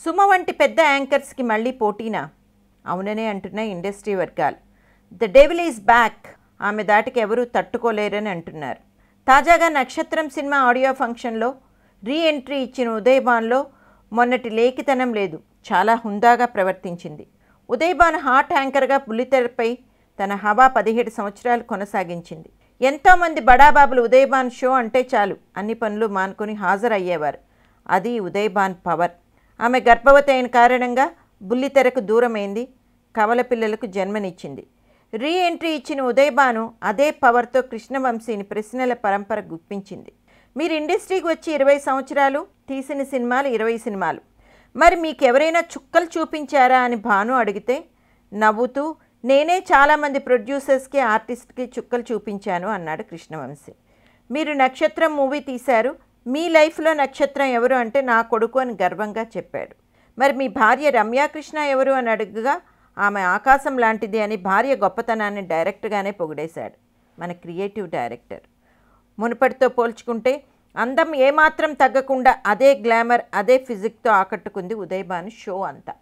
సుమ వంటి పెద్ద యాంకర్స్కి మళ్ళీ పోటీనా? అవుననే అంటున్నాయి ఇండస్ట్రీ వర్గాలు. ద డెవిల్ ఈజ్ బ్యాక్, ఆమె దాటికి ఎవరూ తట్టుకోలేరని అంటున్నారు. తాజాగా నక్షత్రం సినిమా ఆడియో ఫంక్షన్లో రీ ఎంట్రీ ఇచ్చిన ఉదయభాన్లో మొన్నటి లేఖితనం లేదు, చాలా హుందాగా ప్రవర్తించింది. ఉదయభాన్ హాట్ యాంకర్గా బుల్లితెరపై తన హవా 17 సంవత్సరాలు కొనసాగించింది. ఎంతోమంది బడాబాబులు ఉదయభాన్ షో అంటే చాలు అన్ని పనులు మానుకొని హాజరయ్యేవారు. అది ఉదయభాన్ పవర్. ఆమె గర్భవతి అయిన కారణంగా బుల్లితెరకు దూరమైంది, కవల పిల్లలకు జన్మనిచ్చింది. రీ ఎంట్రీ ఇచ్చిన ఉదయభాను అదే పవర్తో కృష్ణవంశీని ప్రశ్నల పరంపర గుప్పించింది. మీరు ఇండస్ట్రీకి వచ్చి 20 సంవత్సరాలు, తీసిన సినిమాలు 20 సినిమాలు, మరి మీకు ఎవరైనా చుక్కలు చూపించారా అని భాను అడిగితే నవ్వుతూ, నేనే చాలామంది ప్రొడ్యూసర్స్కి, ఆర్టిస్ట్కి చుక్కలు చూపించాను అన్నాడు కృష్ణవంశీ. మీరు నక్షత్రం మూవీ తీశారు, మీ లైఫ్లో నక్షత్రం ఎవరు అంటే నా కొడుకు అని గర్వంగా చెప్పాడు. మరి మీ భార్య రమ్యాకృష్ణ ఎవరు అని అడుగగా ఆమె ఆకాశం లాంటిది అని భార్య గొప్పతనాన్ని డైరెక్ట్గానే పొగిడేశాడు మన క్రియేటివ్ డైరెక్టర్. మునుపటితో పోల్చుకుంటే అందం ఏమాత్రం తగ్గకుండా అదే గ్లామర్, అదే ఫిజిక్తో ఆకట్టుకుంది ఉదయభాను షో అంతా.